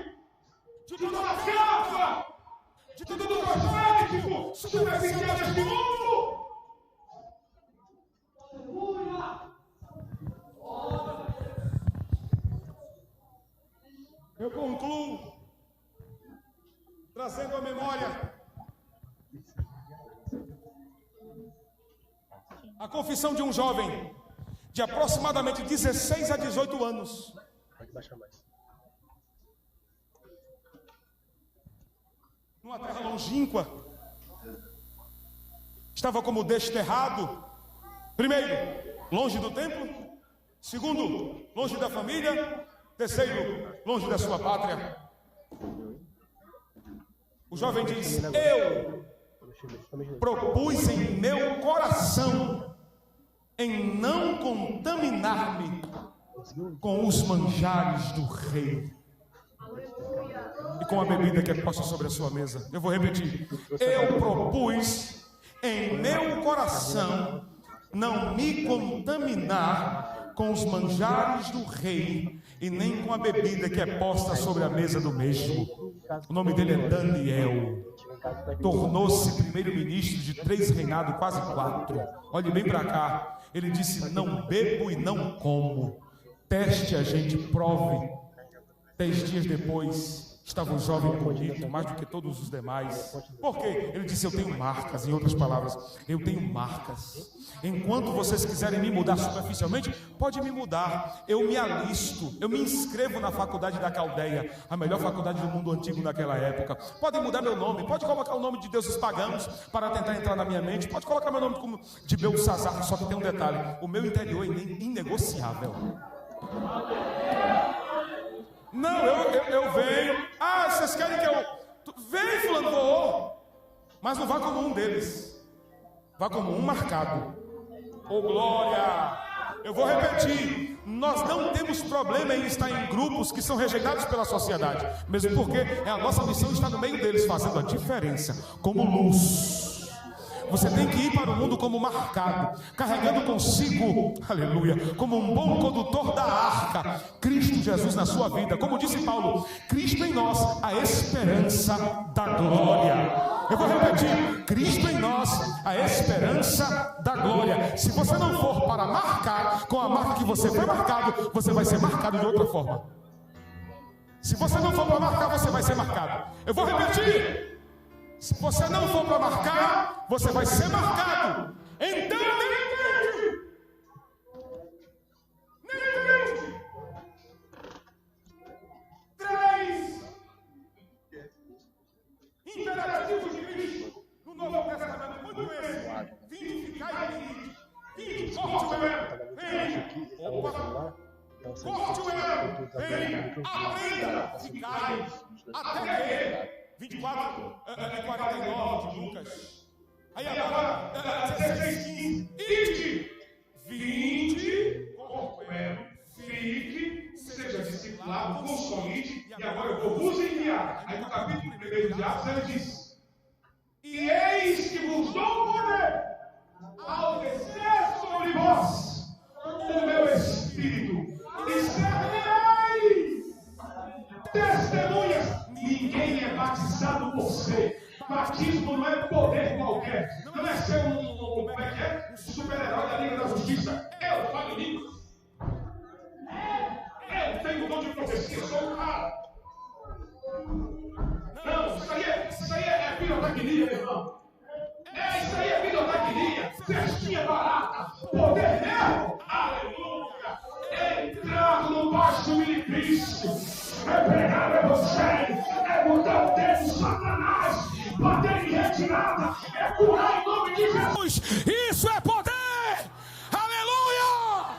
confissão de um jovem de aproximadamente 16 a 18 anos. Pode baixar mais. Numa terra longínqua, estava como desterrado. Primeiro, longe do templo. Segundo, longe da família. Terceiro, longe da sua pátria. O jovem diz: eu propus em meu coração em não contaminar-me com os manjares do rei e com a bebida que é posta sobre a sua mesa. Eu vou repetir: eu propus em meu coração não me contaminar com os manjares do rei e nem com a bebida que é posta sobre a mesa do mesmo. O nome dele é Daniel. Tornou-se primeiro-ministro de 3 reinados, quase 4. Olhe bem para cá. Ele disse: não bebo e não como. Teste a gente, prove. 10 dias depois, estava um jovem bonito, mais do que todos os demais. Por quê? Ele disse: eu tenho marcas. Em outras palavras, eu tenho marcas. Enquanto vocês quiserem me mudar superficialmente, pode me mudar. Eu me alisto, eu me inscrevo na faculdade da Caldeia, a melhor faculdade do mundo antigo naquela época. Podem mudar meu nome, pode colocar o nome de deuses pagãos para tentar entrar na minha mente. Pode colocar meu nome como de Belsazar, só que tem um detalhe: o meu interior é inegociável. Não, eu venho. Ah, vocês querem que eu... Vem, fulano, vou. Mas não vá como um deles. Vá como um marcado. Oh, glória! Eu vou repetir. Nós não temos problema em estar em grupos que são rejeitados pela sociedade. Mesmo porque é a nossa missão estar no meio deles, fazendo a diferença. Como luz. Você tem que ir para o mundo como marcado, carregando consigo, aleluia, como um bom condutor da arca, Cristo Jesus na sua vida. Como disse Paulo, Cristo em nós, a esperança da glória. Eu vou repetir: Cristo em nós, a esperança da glória. Se você não for para marcar com a marca que você foi marcado, você vai ser marcado de outra forma. Se você não for para marcar, você vai ser marcado. Eu vou repetir: se você não for para marcar, você vai ser marcado. Então nem tente. Nem tente. 3 imperativos de Cristo no Novo Testamento, muito esse: vinde, ficai e vinde. Vinde, corte o eu. Vem. Opa. Corte o eu. Vem. Aprenda. Ficai. Até que 24 e 49 de Lucas. Aí agora 16, 15. Ide, vinde, fique, seja discipulado, consolide, e agora eu vou vos enviar. Aí no capítulo 1 de Atos ele diz: e eis que vos dou poder ao descer sobre vós o meu Espírito, e sereis testemunhas. Ninguém é batizado por ser. Batismo não é poder qualquer. Não é ser como é que é? Um super-herói da Liga da Justiça. Eu falo línguas. Eu tenho o dom de profecia, eu sou um cara. Não, isso aí é pirotecnia, meu irmão. Isso aí é pirotecnia. Festinha barata. Poder mesmo. Aleluia. Entrar no baixo milipício. É pregar o evangelho, é mudar o dedo de Satanás, bater em retirada, é curar em nome de Jesus. Isso é poder! Aleluia!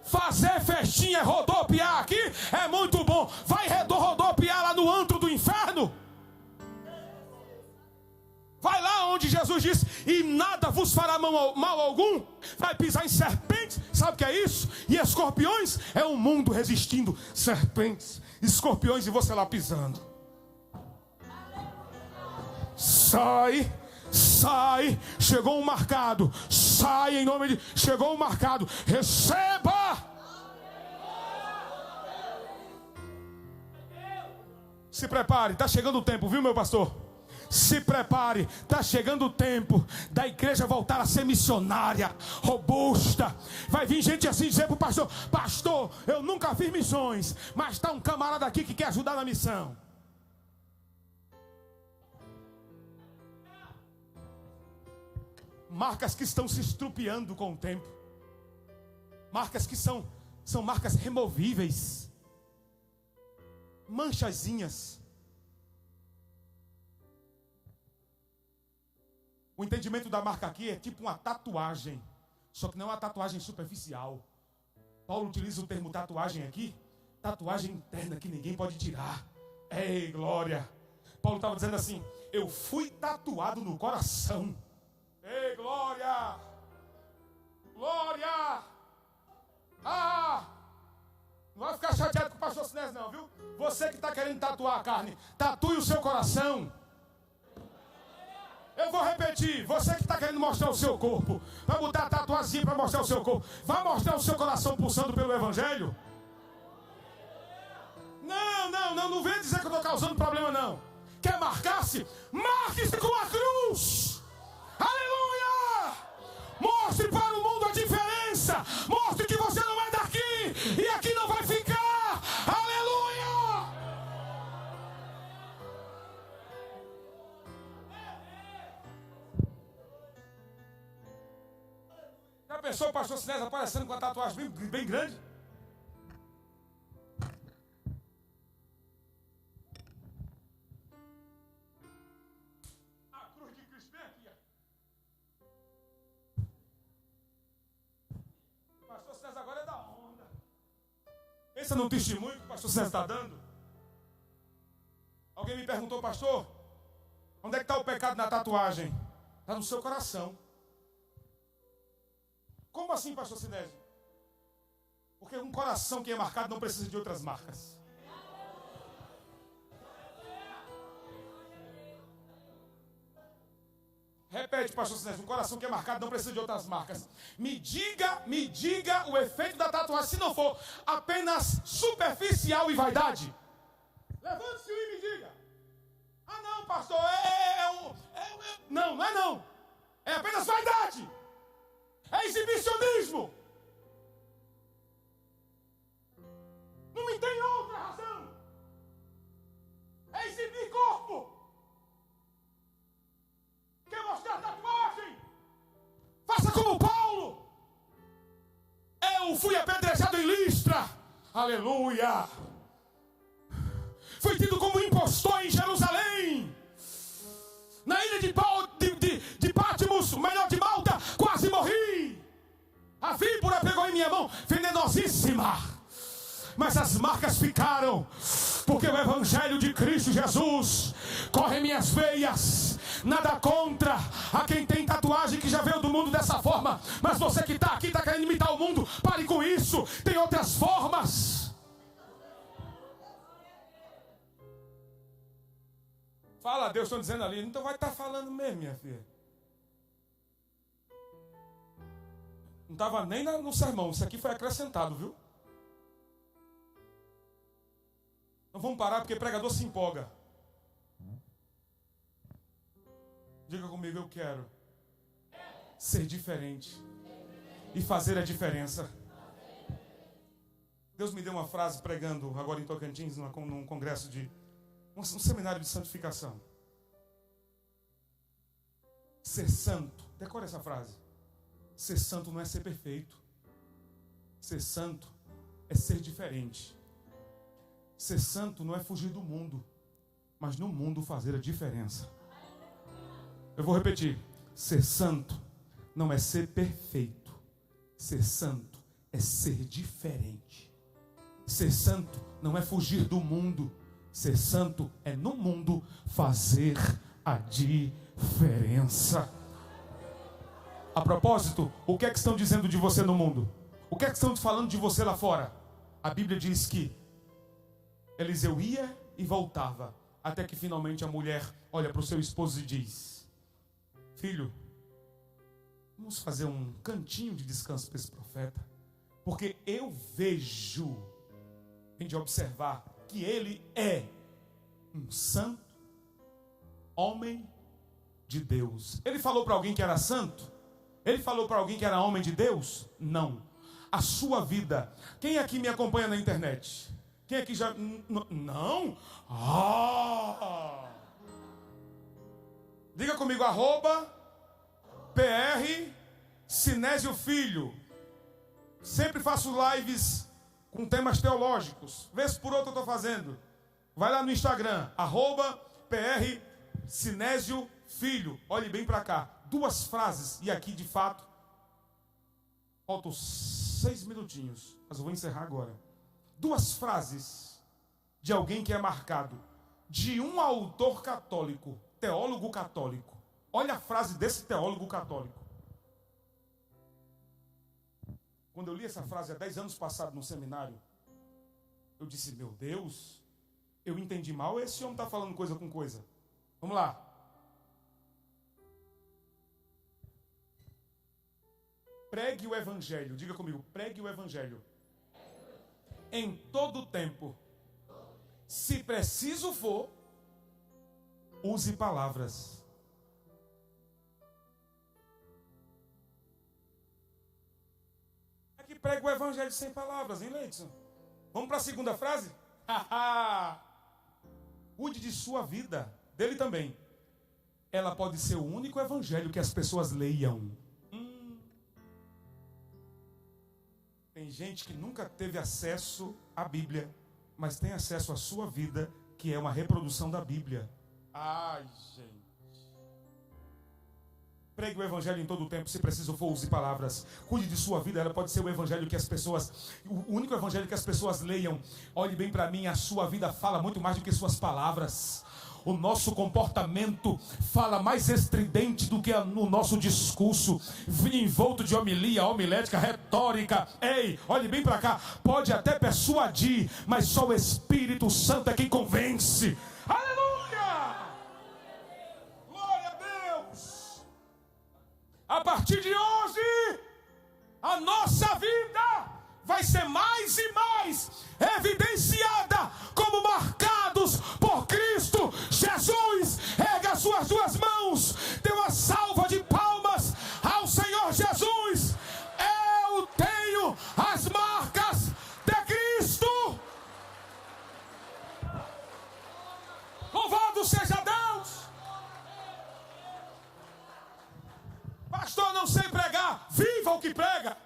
Fazer festinha, rodopiar aqui é muito bom. Vai rodopiar lá no antro do inferno. Vai lá onde Jesus disse: e nada vos fará mal algum. Vai pisar em serpentes, sabe o que é isso? E escorpiões, é o mundo resistindo. Serpentes, escorpiões e você lá pisando. Sai, sai, chegou um marcado. Sai em nome de... Chegou um marcado, receba. Se prepare, está chegando o tempo, viu, meu pastor? Se prepare, está chegando o tempo da igreja voltar a ser missionária, robusta. Vai vir gente assim dizer para o pastor: pastor, eu nunca fiz missões, mas está um camarada aqui que quer ajudar na missão. marcas que estão se estrupiando com o tempo. Marcas que são marcas removíveis. Manchazinhas. O entendimento da marca aqui é tipo uma tatuagem. Só que não é uma tatuagem superficial. Paulo utiliza o termo tatuagem aqui. Tatuagem interna que ninguém pode tirar. Ei, glória. Paulo estava dizendo assim: eu fui tatuado no coração. Ei, glória. Glória. Não vai ficar chateado com o pastor Sinésio não, viu? Você que está querendo tatuar a carne, tatue o seu coração. Eu vou repetir, você que está querendo mostrar o seu corpo, vai botar a tatuazinha para mostrar o seu corpo, vai mostrar o seu coração pulsando pelo Evangelho? Não vem dizer que eu estou causando problema não. Quer marcar-se? Marque-se com a cruz. Aleluia! Mostre para o mundo a diferença. Mostre que você não é daqui e aqui não vai ficar. Aleluia! Já pensou o pastor Sinésio aparecendo com a tatuagem bem grande? A cruz de Cristo bem aqui. O pastor Sinésio agora é da onda. Pensa no testemunho que o pastor Sinésio está dando. Alguém me perguntou: pastor, onde é que está o pecado na tatuagem? Está no seu coração. Como assim, pastor Sinésio? Porque um coração que é marcado não precisa de outras marcas. Repete, pastor Sinésio: um coração que é marcado não precisa de outras marcas. Me diga o efeito da tatuagem, se não for apenas superficial e vaidade. Levante-se e me diga. Ah não, pastor, não é não. É apenas vaidade. É exibicionismo. Não me tem outra razão. É exibir corpo. Quer mostrar tatuagem? Faça como Paulo. Eu fui apedrejado em Listra. Aleluia. Fui tido como impostor em Jerusalém. Na ilha de Patmos, o melhor de Malta, quase morri. A víbora pegou em minha mão, venenosíssima. Mas as marcas ficaram, porque o Evangelho de Cristo Jesus corre em minhas veias. Nada contra a quem tem tatuagem que já veio do mundo dessa forma. Mas você que está aqui, está querendo imitar o mundo, pare com isso. Tem outras formas. Fala, Deus, estão dizendo ali. Então vai estar falando mesmo, minha filha. Não estava nem no sermão. Isso aqui foi acrescentado, viu? Então vamos parar, porque pregador se empolga. Diga comigo: eu quero ser diferente e fazer a diferença. Deus me deu uma frase pregando agora em Tocantins, num congresso um seminário de santificação. Ser santo, decore essa frase. Ser santo não é ser perfeito. Ser santo é ser diferente. Ser santo não é fugir do mundo, mas no mundo fazer a diferença. Eu vou repetir. Ser santo não é ser perfeito. Ser santo é ser diferente. Ser santo não é fugir do mundo. Ser santo é no mundo fazer a diferença. A propósito, o que é que estão dizendo de você no mundo? O que é que estão falando de você lá fora? A Bíblia diz que Eliseu ia e voltava, até que finalmente a mulher olha para o seu esposo e diz: filho, vamos fazer um cantinho de descanso para esse profeta, porque eu vejo, tem de observar, que ele é um santo homem de Deus. Ele falou para alguém que era santo? Ele falou para alguém que era homem de Deus? Não. A sua vida. Quem aqui me acompanha na internet? Quem aqui já... Não? Diga comigo, @ PR Sinésio Filho. Sempre faço lives com temas teológicos. Vez por outra eu estou fazendo. Vai lá no Instagram, @PR Sinésio Filho. Olhe bem para cá. 2 frases. E aqui, de fato, faltam 6 minutinhos. Mas eu vou encerrar agora. 2 frases de alguém que é marcado. De um autor católico, teólogo católico. Olha a frase desse teólogo católico. Quando eu li essa frase há 10 anos passados no seminário, eu disse, meu Deus, eu entendi mal, esse homem está falando coisa com coisa. Vamos lá. Pregue o evangelho. Diga comigo, pregue o evangelho. Em todo tempo. Se preciso for, use palavras. Aqui prega o evangelho sem palavras, hein, Leidson? Vamos para a segunda frase? Cuide de sua vida, dele também. Ela pode ser o único evangelho que as pessoas leiam. Tem gente que nunca teve acesso à Bíblia, mas tem acesso à sua vida, que é uma reprodução da Bíblia. Ai, gente. Pregue o evangelho em todo o tempo, se preciso for, use palavras. Cuide de sua vida, ela pode ser o evangelho que as pessoas, o único evangelho que as pessoas leiam. Olhe bem para mim, a sua vida fala muito mais do que suas palavras. O nosso comportamento fala mais estridente do que o nosso discurso, envolto de homilia, homilética, retórica. Ei, olhe bem para cá. Pode até persuadir, mas só o Espírito Santo é quem convence. Aleluia! Glória a Deus! A partir de hoje, a nossa vida vai ser mais e mais evidenciada como marcados por Cristo Jesus. Erga as suas 2 mãos, dê uma salva de palmas ao Senhor Jesus. Eu tenho as marcas de Cristo. Louvado seja Deus. Pastor, não sei pregar. Viva o que prega.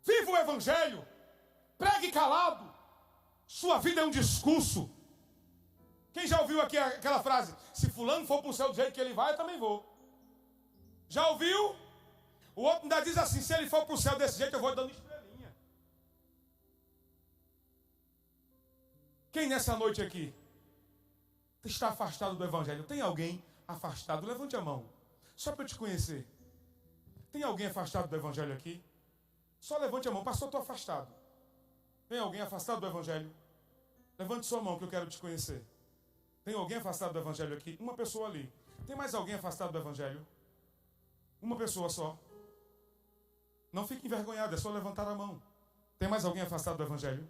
Viva o evangelho. Pregue calado. Sua vida é um discurso. Quem já ouviu aqui aquela frase? Se fulano for para o céu do jeito que ele vai, eu também vou. Já ouviu? O outro ainda diz assim, se ele for para o céu desse jeito, eu vou dando estrelinha. Quem nessa noite aqui está afastado do evangelho? Tem alguém afastado? Levante a mão. Só para eu te conhecer. Tem alguém afastado do evangelho aqui? Só levante a mão. Pastor, estou afastado. Tem alguém afastado do evangelho? Levante sua mão que eu quero te conhecer. Tem alguém afastado do evangelho aqui? Uma pessoa ali. Tem mais alguém afastado do evangelho? Uma pessoa só. Não fique envergonhado, é só levantar a mão. Tem mais alguém afastado do evangelho?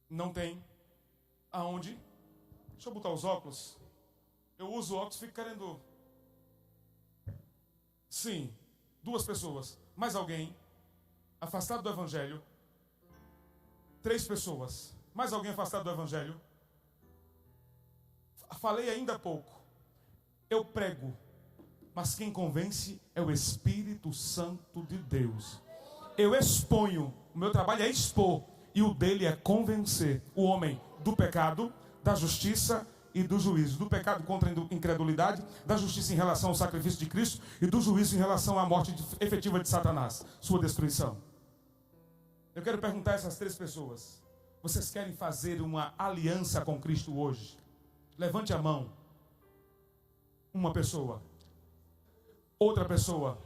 Não tem. Aonde? Deixa eu botar os óculos. Eu uso óculos e fico querendo... Sim, 2 pessoas. Mais alguém afastado do evangelho? 3 pessoas. Mais alguém afastado do evangelho? Falei ainda há pouco. Eu prego, mas quem convence é o Espírito Santo de Deus. Eu exponho, o meu trabalho é expor, e o dele é convencer o homem do pecado, da justiça e do juízo. Do pecado contra a incredulidade, da justiça em relação ao sacrifício de Cristo e do juízo em relação à morte efetiva de Satanás, sua destruição. Eu quero perguntar a essas 3 pessoas: vocês querem fazer uma aliança com Cristo hoje? Levante a mão. Uma pessoa. Outra pessoa.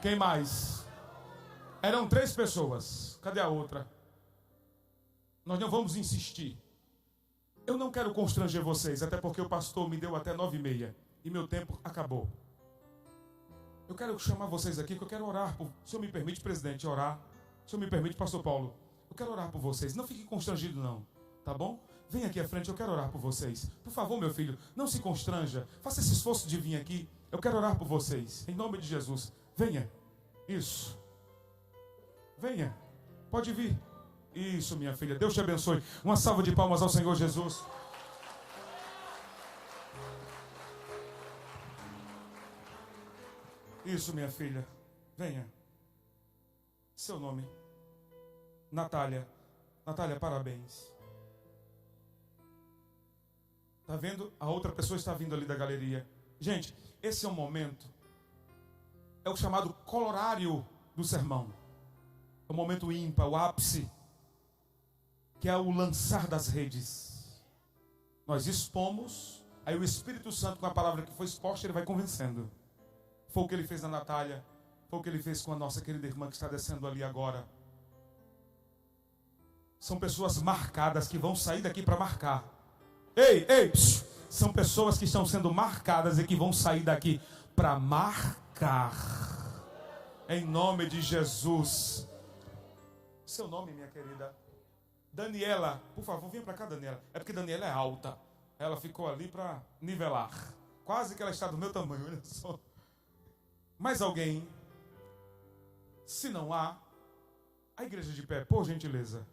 Quem mais? Eram 3 pessoas. Cadê a outra? Nós não vamos insistir. Eu não quero constranger vocês, até porque o pastor me deu até 9h30 e meu tempo acabou. Eu quero chamar vocês aqui, que eu quero orar por... Se eu me permite, presidente, orar. Se eu me permite, pastor Paulo, eu quero orar por vocês. Não fique constrangido, não. Tá bom? Vem aqui à frente, eu quero orar por vocês. Por favor, meu filho, não se constranja. Faça esse esforço de vir aqui. Eu quero orar por vocês. Em nome de Jesus. Venha. Isso. Venha. Pode vir. Isso, minha filha. Deus te abençoe. Uma salva de palmas ao Senhor Jesus. Isso, minha filha. Venha. Seu nome? Natália. Natália, parabéns. Está vendo? A outra pessoa está vindo ali da galeria. Gente, esse é o momento. É o chamado colorário do sermão. É o momento ímpar, o ápice. Que é o lançar das redes. Nós expomos. Aí o Espírito Santo, com a palavra que foi exposta, ele vai convencendo. Foi o que ele fez na Natália. Foi o que ele fez com a nossa querida irmã que está descendo ali agora. São pessoas marcadas que vão sair daqui para marcar. Ei, psiu. São pessoas que estão sendo marcadas e que vão sair daqui para marcar. Em nome de Jesus. Seu nome, minha querida? Daniela. Por favor, venha para cá, Daniela. É porque Daniela é alta. Ela ficou ali para nivelar. Quase que ela está do meu tamanho, olha só. Mais alguém? Se não há, a igreja de pé, por gentileza.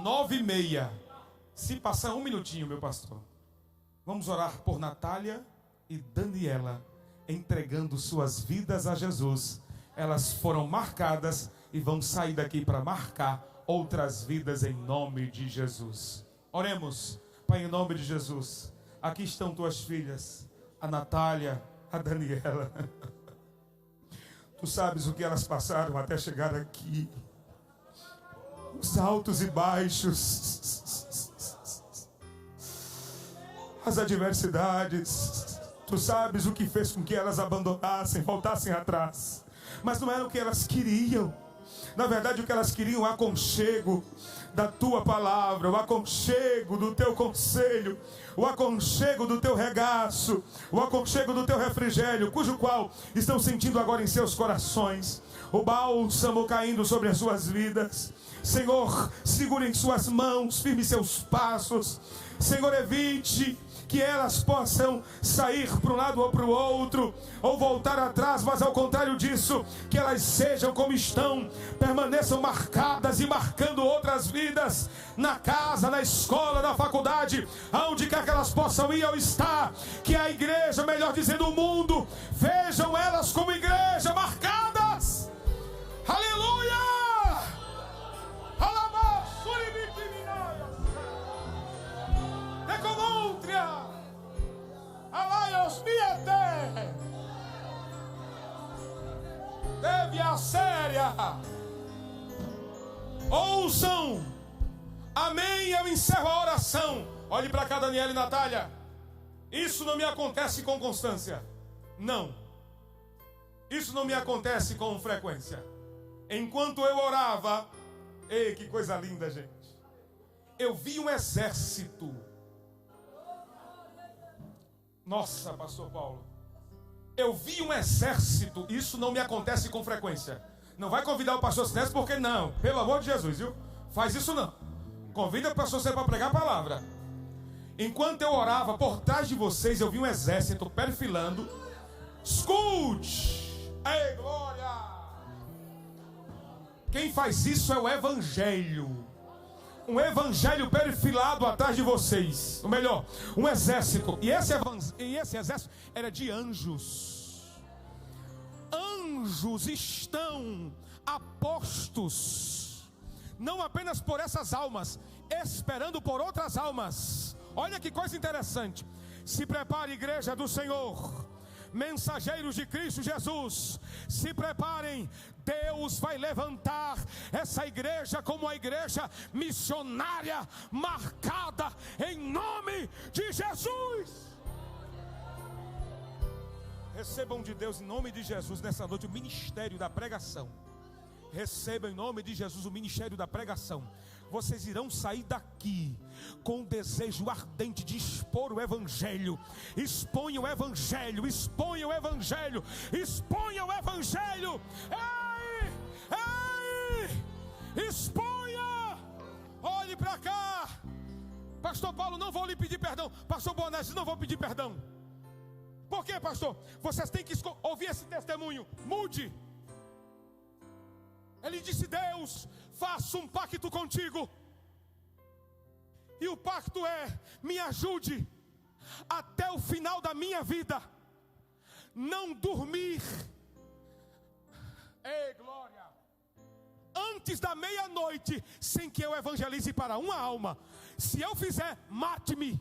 9h30. Se passar um minutinho, meu pastor. Vamos orar por Natália e Daniela, entregando suas vidas a Jesus. Elas foram marcadas e vão sair daqui para marcar outras vidas em nome de Jesus. Oremos. Pai, em nome de Jesus. Aqui estão tuas filhas, a Natália, a Daniela. Tu sabes o que elas passaram até chegar aqui. Os altos e baixos. As adversidades. Tu sabes o que fez com que elas abandonassem, voltassem atrás. Mas não era o que elas queriam. Na verdade, o que elas queriam, o aconchego da tua palavra, o aconchego do teu conselho, o aconchego do teu regaço, o aconchego do teu refrigério, cujo qual estão sentindo agora em seus corações, o bálsamo caindo sobre as suas vidas. Senhor, segure em suas mãos, firme seus passos. Senhor, evite que elas possam sair para um lado ou para o outro, ou voltar atrás, mas ao contrário disso, que elas sejam como estão, permaneçam marcadas e marcando outras vidas, na casa, na escola, na faculdade, aonde quer que elas possam ir ou estar, que a igreja, melhor dizendo o mundo, vejam elas como igreja marcadas. Aleluia! Alaios miete. Deve a séria. Ouçam. Amém. Eu encerro a oração. Olhe para cá, Daniela e Natália. Isso não me acontece com constância. Não. Isso não me acontece com frequência. Enquanto eu orava, ei, que coisa linda, gente. Eu vi um exército. Nossa, pastor Paulo. Eu vi um exército. Isso não me acontece com frequência. Não vai convidar o pastor Sinésio, porque não. Pelo amor de Jesus, viu? Faz isso não. Convida o pastor Sinésio para pregar a palavra. Enquanto eu orava, por trás de vocês, eu vi um exército perfilando. Escute! Ei, glória! Quem faz isso é o evangelho. Um evangelho perfilado atrás de vocês. Ou melhor, um exército. E esse exército era de anjos. Anjos estão apostos, não apenas por essas almas, esperando por outras almas. Olha que coisa interessante. Se prepare, igreja do Senhor, mensageiros de Cristo Jesus, se preparem. Deus vai levantar essa igreja como uma igreja missionária, marcada em nome de Jesus. Recebam de Deus em nome de Jesus nessa noite o ministério da pregação. Recebam em nome de Jesus o ministério da pregação. Vocês irão sair daqui com um desejo ardente de expor o evangelho. Exponham o evangelho, exponham o evangelho, exponham o evangelho. Ei, exponha. Olhe para cá. Pastor Paulo, não vou lhe pedir perdão. Pastor Bonés, não vou pedir perdão. Por quê, pastor? Vocês têm que ouvir esse testemunho. Mude. Ele disse: Deus, faço um pacto contigo. E o pacto é: me ajude até o final da minha vida não dormir. Ei, glória! Antes da meia-noite, sem que eu evangelize para uma alma. Se eu fizer, mate-me.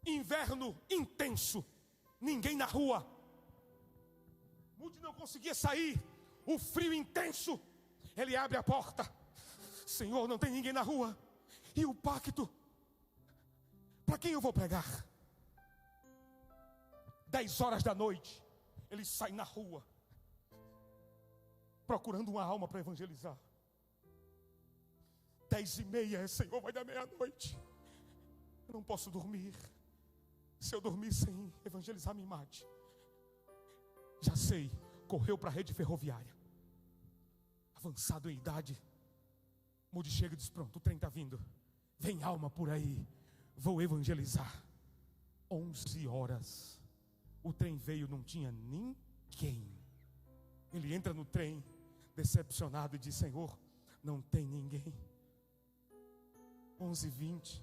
Inverno intenso, ninguém na rua. Mude não conseguia sair, o frio intenso. Ele abre a porta. Senhor, não tem ninguém na rua. E o pacto? Para quem eu vou pregar? 10 horas da noite, ele sai na rua, procurando uma alma para evangelizar. 10h30, Senhor, vai dar meia-noite. Eu não posso dormir. Se eu dormir sem evangelizar, me mate. Já sei, correu para a rede ferroviária. Avançado em idade, Moody chega e diz: pronto, o trem está vindo. Vem alma por aí, vou evangelizar. 11 horas, o trem veio, não tinha ninguém. Ele entra no trem, decepcionado, e diz: Senhor, não tem ninguém. 11h20,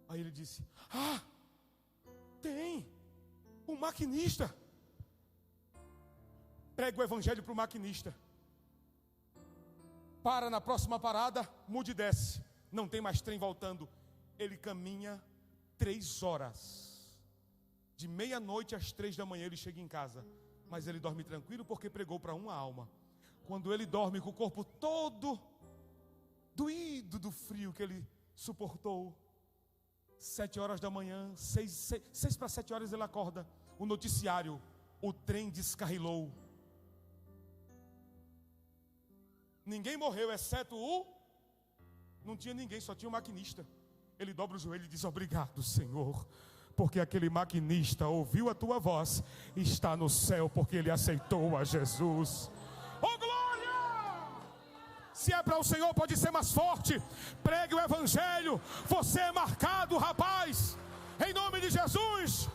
aí ele disse: ah, tem, o maquinista. Prega o evangelho para o maquinista. Para na próxima parada, Moody desce. Não tem mais trem voltando. Ele caminha 3 horas. De meia-noite às 3 da manhã ele chega em casa. Mas ele dorme tranquilo porque pregou para uma alma. Quando ele dorme com o corpo todo doído do frio que ele suportou, 7 horas da manhã, 6 para 7 horas ele acorda. O noticiário: o trem descarrilou. Ninguém morreu, exceto não tinha ninguém, só tinha o maquinista. Ele dobra o joelho e diz: obrigado, Senhor, porque aquele maquinista ouviu a tua voz e está no céu, porque ele aceitou a Jesus. Oh, glória! Se é para o Senhor, pode ser mais forte. Pregue o evangelho. Você é marcado, rapaz, em nome de Jesus.